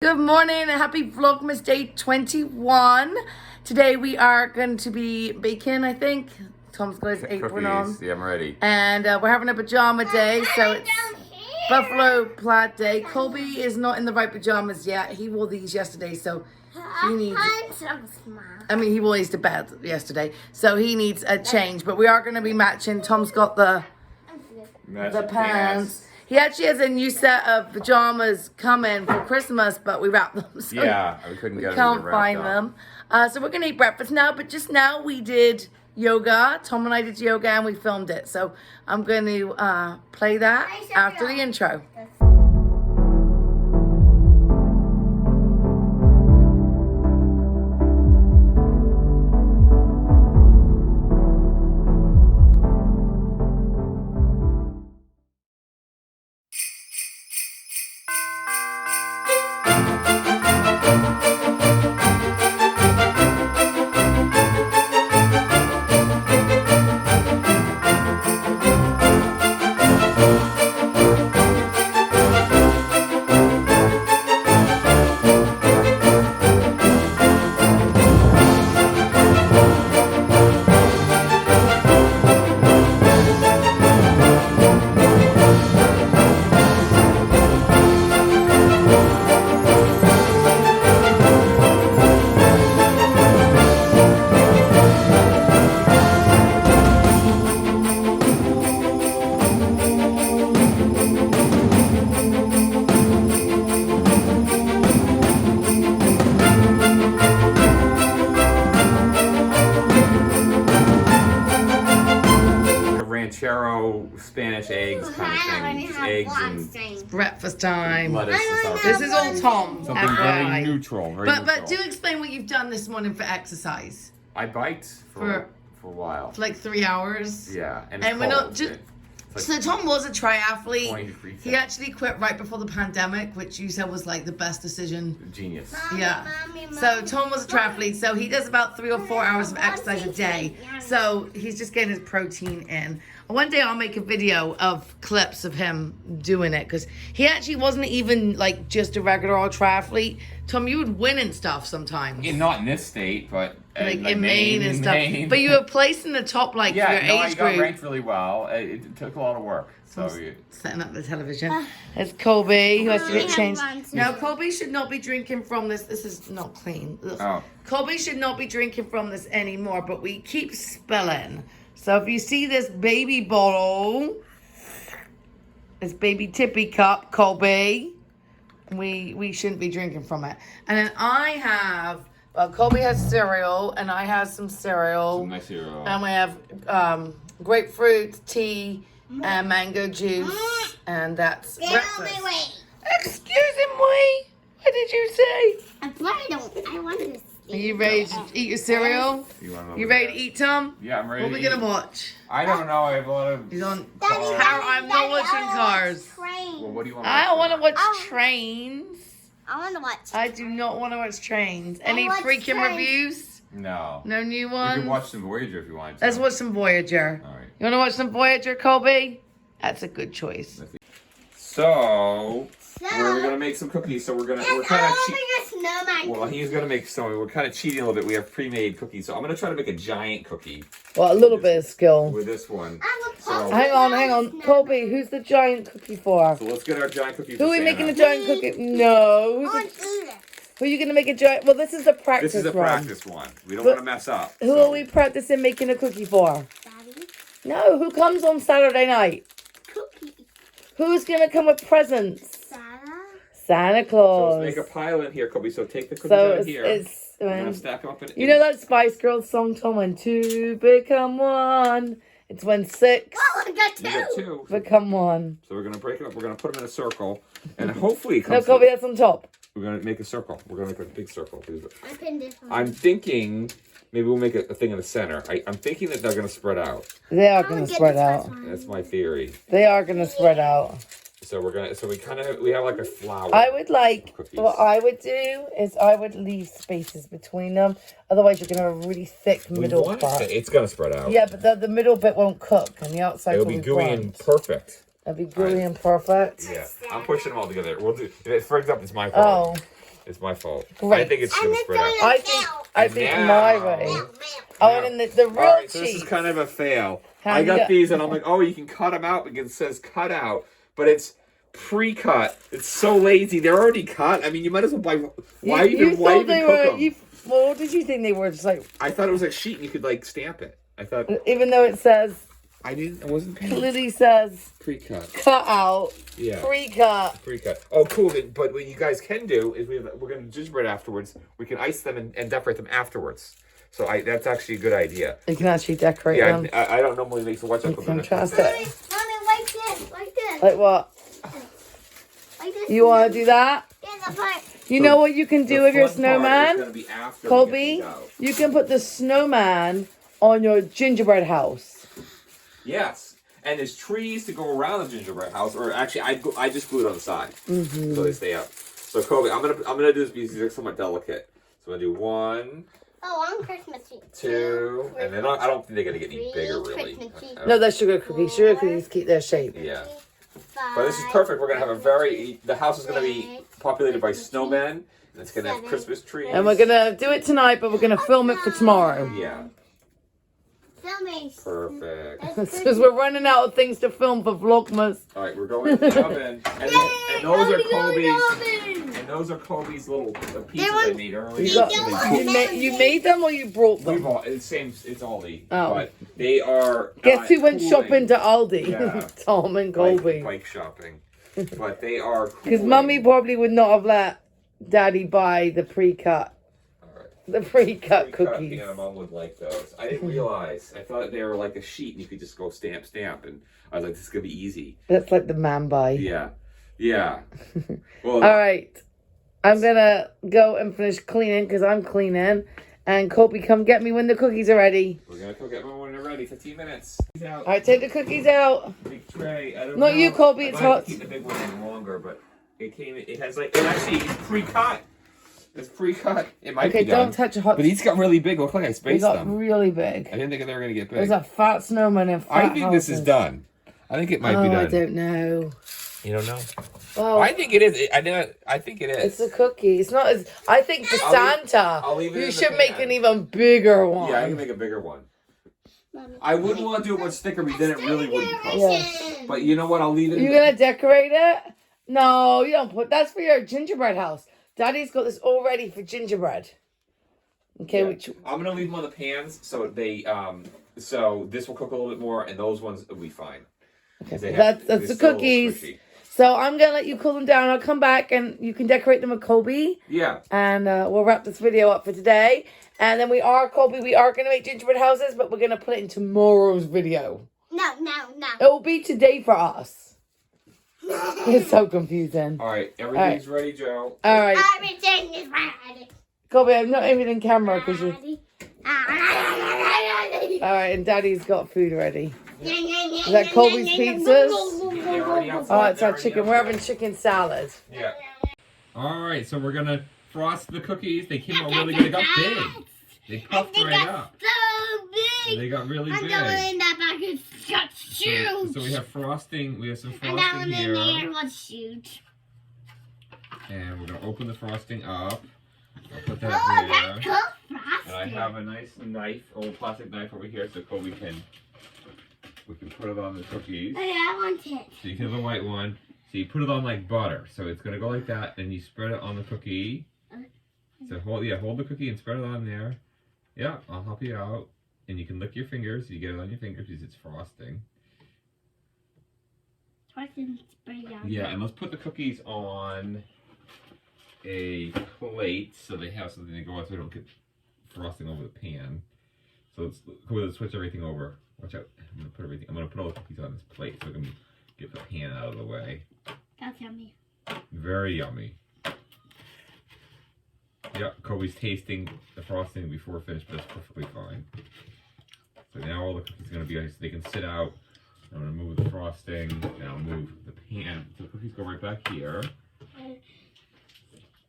Good morning and happy Vlogmas day 21. Today we are going to be baking, I think. Tom's got his apron on. Yeah, I'm ready. And we're having a pajama day, so it's buffalo plaid day. Colby is not in the right pajamas yet. He wore these yesterday, so he needs... I mean, he wore these to bed yesterday, so he needs a change. But we are going to be matching. Tom's got the pants. He actually has a new set of pajamas coming for Christmas, but we wrapped them. So yeah, we couldn't get them. Can't find them. So we're going to eat breakfast now, but just now we did yoga. Tom and I did yoga and we filmed it. So I'm going to play that after the intro. Spanish eggs kind of thing. Just eggs and It's breakfast time. lettuce and stuff. This is all Tom. Something very neutral. But do explain what you've done this morning for exercise. I biked for a while. For like 3 hours. Yeah, and we're cold. not just. So Tom was a triathlete. 20 degrees He actually quit right before the pandemic, which you said was like the best decision. Genius. Yeah. So Tom was a triathlete, so he does about 3 or 4 hours of exercise a day. So he's just getting his protein in. One day I'll make a video of clips of him doing it, because he actually wasn't even like just a regular old triathlete. Tom, you would win and stuff sometimes. Yeah, not in this state, but like in Maine and stuff. But you were placed in the top like your age group. I got ranked really well. It took a lot of work. So setting up the television. It's Colby who has to get changed. No, Colby should not be drinking from this. This is not clean. Oh. Colby should not be drinking from this anymore, but we keep spilling. So if you see this baby bottle, this baby tippy cup, Colby, we shouldn't be drinking from it. And then I have, well, Colby has cereal, and I have some cereal. Some nice cereal. And we have grapefruit tea and mango juice, and that's breakfast. Wait. Excuse me, what did you say? I want to. Are you ready to eat your cereal? You ready to eat, Tom? Yeah, I'm ready. What are we gonna watch? I don't know. I have a lot of. He's on. Daddy, I'm not watching Cars. Well, what do you want? I don't want to watch trains. I want to watch. I do not want to watch trains. Any watch freaking Trains. reviews? No. No new We ones? can watch some Voyager if you want to. Let's watch some Voyager. All right. You want to watch some Voyager, Colby? That's a good choice. So we're gonna make some cookies. So we're kind of well, he's gonna make some. We're kind of cheating a little bit. We have pre-made cookies. So I'm gonna try to make a giant cookie. Well, a little bit of skill. With this one. So, Hang on. Colby, who's the giant cookie for? So let's get our giant cookie. Who are we making a giant cookie? No. Who are you going to make a giant? Well, this is a practice one. This is a practice one. We don't want to mess up. Who are we practicing making a cookie for? Daddy. No, who comes on Saturday night? Cookie. Who's going to come with presents? Santa So Claus. let's make a pile in here, Kobe. So take the cookies So out of here. We're gonna stack them up in. You know that Spice Girls song, Tom? When two become one. It's when six Oh, I got You got two. become one. So we're gonna break it up. We're gonna put them in a circle, and hopefully it No, comes. Colby, that's on top. We're gonna make a circle. We're gonna make a big circle. I pinned this one. I'm thinking maybe we'll make a thing in the center. I'm thinking that they're gonna spread out. They are going to spread out. That's my theory. They are going to spread out. So we have like a flower. I would like, cookies. what I would do is I would leave spaces between them. Otherwise, you're going to have a really thick middle part. It's gonna spread out. Yeah, but the middle bit won't cook and the outside It'll will be be gooey bland. and perfect. It'll be gooey and perfect. Yeah, I'm pushing them all together. We'll do. For example, it's my part. Oh. It's my fault. Great. I think it's gonna spread out. I think And my now- way. Oh, and then the real All right, so cheese. this is kind of a fail. How I do you- got these, and I'm like, oh, you can cut them out because it says cut out, but it's pre-cut. It's so lazy. They're already cut. I mean, you might as well buy. Why even cook them? Well, what did you think they were? Just like, I thought it was a sheet, and you could like stamp it. I thought even though it says, I wasn't paying. clearly says Pre-cut. cut out, Yeah. pre-cut. Pre-cut. Oh, cool. But what you guys can do is we're going to gingerbread afterwards. We can ice them and decorate them afterwards. So that's actually a good idea. You can actually decorate Yeah, them. I don't normally make so watch out. Fantastic. Mommy, like this, like this. Like what? Like this. You want to do that? Yeah, the part. You know what you can do with your snowman? Colby, Colby? you can put the snowman on your gingerbread house. Yes. And there's trees to go around the gingerbread house, or actually, I just glue it on the side so they stay up. So Colby, I'm gonna do this because these are somewhat delicate. So I'm gonna do 1, Oh, on Christmas tree. 2, and then I don't think they're gonna get any bigger really. No, they're sugar cookies. Sugar cookies keep their shape. Yeah. But this is perfect. We're gonna have the house is gonna be populated by snowmen, and it's gonna have Christmas trees. And we're going to do it tonight, but we're going to film it for tomorrow. Yeah. Perfect. Because we're running out of things to film for Vlogmas. All right, we're going to the oven, and those are Colby's. And those are Colby's little pieces I made earlier. You made them or you brought them? It's same. It's Aldi. Oh. But they are. Guess who went cooling. shopping to Aldi? Yeah. Tom and Colby. Bike shopping. But they are. Because Mummy probably would not have let Daddy buy the pre-cut. The pre-cut cookies. Yeah, Mom would like those. I didn't realize. I thought they were like a sheet and you could just go stamp. And I was like, this is going to be easy. That's like the man buy. Yeah. Yeah. Well, All right. I'm going to go and finish cleaning because I'm cleaning. And Colby, come get me when the cookies are ready. We're going to go get them when they're ready. 15 minutes. All right, take the cookies out. Big tray. I don't Not know. you, Colby. It's I might hot. keep the big one in longer, but it has like, it actually is pre-cut. It's pre-cut. It might Okay, be done. don't touch a hot. But these got really big. Look like I They spaced got them. really big. I didn't think they were going to get big. There's a fat snowman in fat I think this is houses. done. I think it might be done. I don't know. You don't know? Well, I think it is. I think it is. it's a cookie. It's not as. I think for Santa, I'll leave it you in the should make pan. an even bigger one. Yeah, I can make a bigger one. I wouldn't want to do it with sticker because then it really wouldn't cook. Yeah. But you know what? I'll leave it. You gonna decorate it? No, you don't put. That's for your gingerbread house. Daddy's got this all ready for gingerbread. Okay, Yeah. which I'm gonna leave them on the pans so they so this will cook a little bit more and those ones will be fine. That's that's the cookies. So I'm gonna let you cool them down. I'll come back and you can decorate them with Colby. Yeah. And we'll wrap this video up for today. And then Colby, we are gonna make gingerbread houses, but we're gonna put it in tomorrow's video. No. It will be today for us. It's so confusing. All right, everything's ready, Joe. All right, Everything is ready. Colby, I'm not even in camera because you. Ready. All right, and Daddy's got food ready. Is that Colby's pizzas? They're already outside. Oh, it's They're our already chicken. We're outside. having chicken salad. Yeah. All right, so we're gonna frost the cookies. They came out really good. They got big. They puffed right up. So big. They got really I'm big. going in that bag and shot shoot. So we have frosting. We have some And that frosting one in here. there was shoot. And we're gonna open the frosting up. I'll put Oh, that that's there. cool. And I have a nice knife, old plastic knife over here, so we can put it on the cookies. Okay, I want it. So you can have the white one. So you put it on like butter. So it's gonna go like that, and you spread it on the cookie. So hold the cookie and spread it on there. Yeah, I'll help you out. And you can lick your fingers. You get it on your fingers because it's frosting. Yeah, and let's put the cookies on a plate so they have something to go on so we don't get frosting over the pan. So let's switch everything over. Watch out. I'm gonna put all the cookies on this plate so I can get the pan out of the way. That's yummy. Very yummy. Yeah, Kobe's tasting the frosting before we're finished, but that's perfectly fine. So now all the cookies are gonna be so they can sit out. I'm gonna move the frosting, and I'll move the pan. So the cookies go right back here.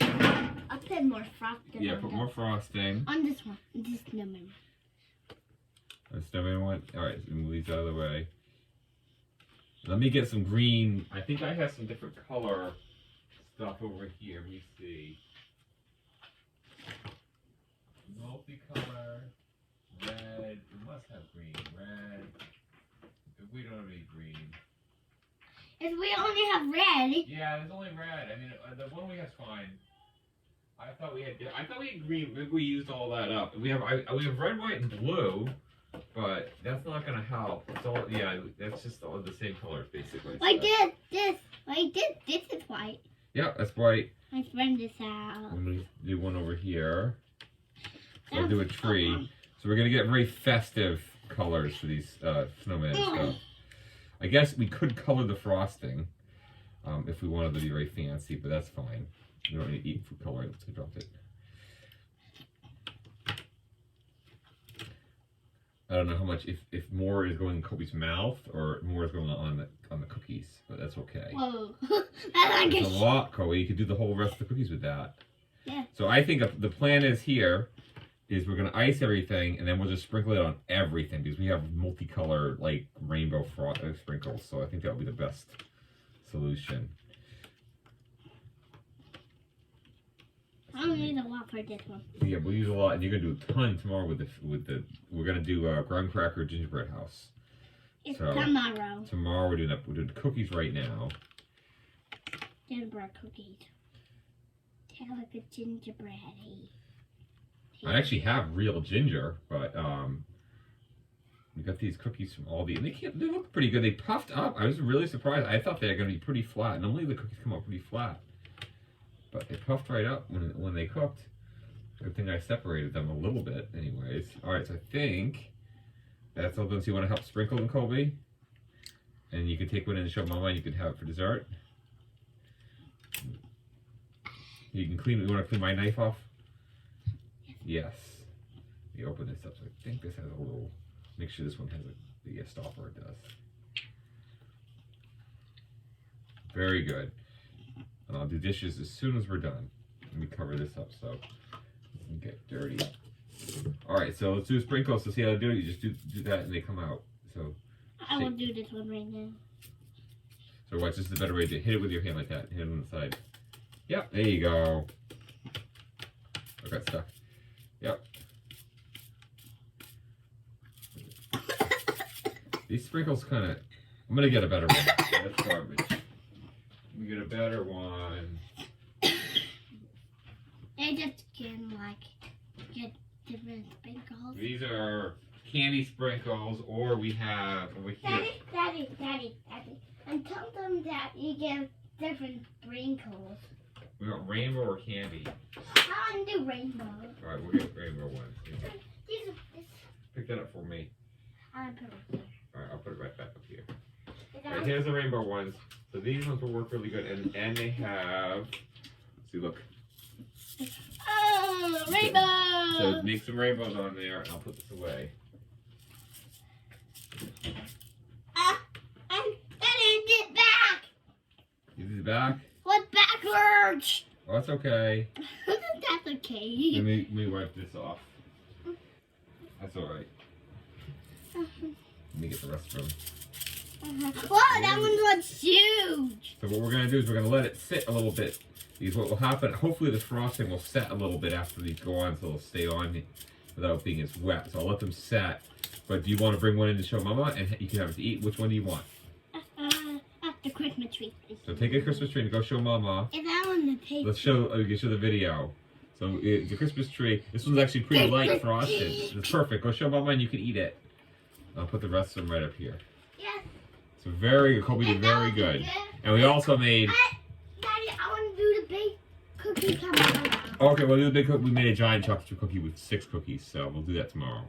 I'll put more frosting. Yeah, put more frosting. On this one. This snowman. The snowman one. Alright, so move these out of the way. Let me get some green. I think I have some different color stuff over here. Let me see. If we only have red. Yeah, there's only red. I mean, the one we have fine. I thought we had green. Maybe we used all that up. We have red, white, and blue, but that's not gonna help. It's all that's just all the same colors basically. I did this. This is white. Yeah, that's white. My friend is out. I'm gonna do one over here. So I'll do a tree. So we're gonna get very festive colors for these snowmen and stuff. I guess we could color the frosting if we wanted to be very fancy, but that's fine. You don't need to eat food coloring, so drop it. I don't know how much, if more is going in Kobe's mouth or more is going on the cookies, but that's okay. Whoa, that's a lot, Kobe. You could do the whole rest of the cookies with that. Yeah. So I think the plan is we're gonna ice everything and then we'll just sprinkle it on everything because we have multicolored like rainbow sprinkles. So I think that would be the best solution. I'll need a lot for this one. Yeah, we'll use a lot, and you're gonna do a ton tomorrow with the. We're gonna do graham cracker gingerbread house. It's so, tomorrow. Tomorrow we're doing cookies right now. Gingerbread cookies. They look like gingerbread. I actually have real ginger, but we got these cookies from Aldi, and they look pretty good. They puffed up. I was really surprised. I thought they were gonna be pretty flat. Normally the cookies come out pretty flat. But they puffed right up when they cooked. Good thing I separated them a little bit anyways. Alright, so I think that's all done. So you want to help sprinkle them, Colby? And you can take one in and show Mama and you can have it for dessert. You can clean it. You want to clean my knife off? Yes. You open this up. So I think this has a little, make sure this one has the stopper. It does. Very good. And I'll do dishes as soon as we're done. Let me cover this up so it doesn't get dirty. Alright, so let's do sprinkles. So see how to do it? You just do that and they come out. So I will do this one right now. So watch, this is the better way to hit it with your hand like that. Hit it on the side. Yep, there you go. I got stuck. Yep. These sprinkles kind of, I'm going to get a better one. That's garbage. We get a better one. They just can get different sprinkles. These are candy sprinkles, or we have over here. Daddy. And tell them that you get different sprinkles. We want rainbow or candy. I want to do rainbow. All right, we'll get rainbow ones. Pick that up for me. I'll put it here. All right, I'll put it right back up here. All right, here's the rainbow ones. So these ones will work really good, and they have. Let's see, look. Oh, rainbow! So make some rainbows on there, and I'll put this away. And get back. Is it back? What backwards? Oh, that's okay. That's okay. Let me wipe this off. That's all right. Let me get the rest of them. Whoa, that one was huge. So what we're gonna do is we're gonna let it sit a little bit. Because what will happen, hopefully the frosting will set a little bit after these go on, so they'll stay on without being as wet. So I'll let them set. But do you want to bring one in to show Mama, and you can have it to eat? Which one do you want? The Christmas tree. So take a Christmas tree and go show Mama. Is that on the paper? Let's show. You can show the video. So the Christmas tree. This one's actually pretty light frosted. It's perfect. Go show Mama and you can eat it. I'll put the rest of them right up here. Yes. So very good. Kobe did very good. And we also made. Daddy, I want to do the big cookie cup. Okay, we'll do the big cookie. We made a giant chocolate chip cookie with 6 cookies, so we'll do that tomorrow.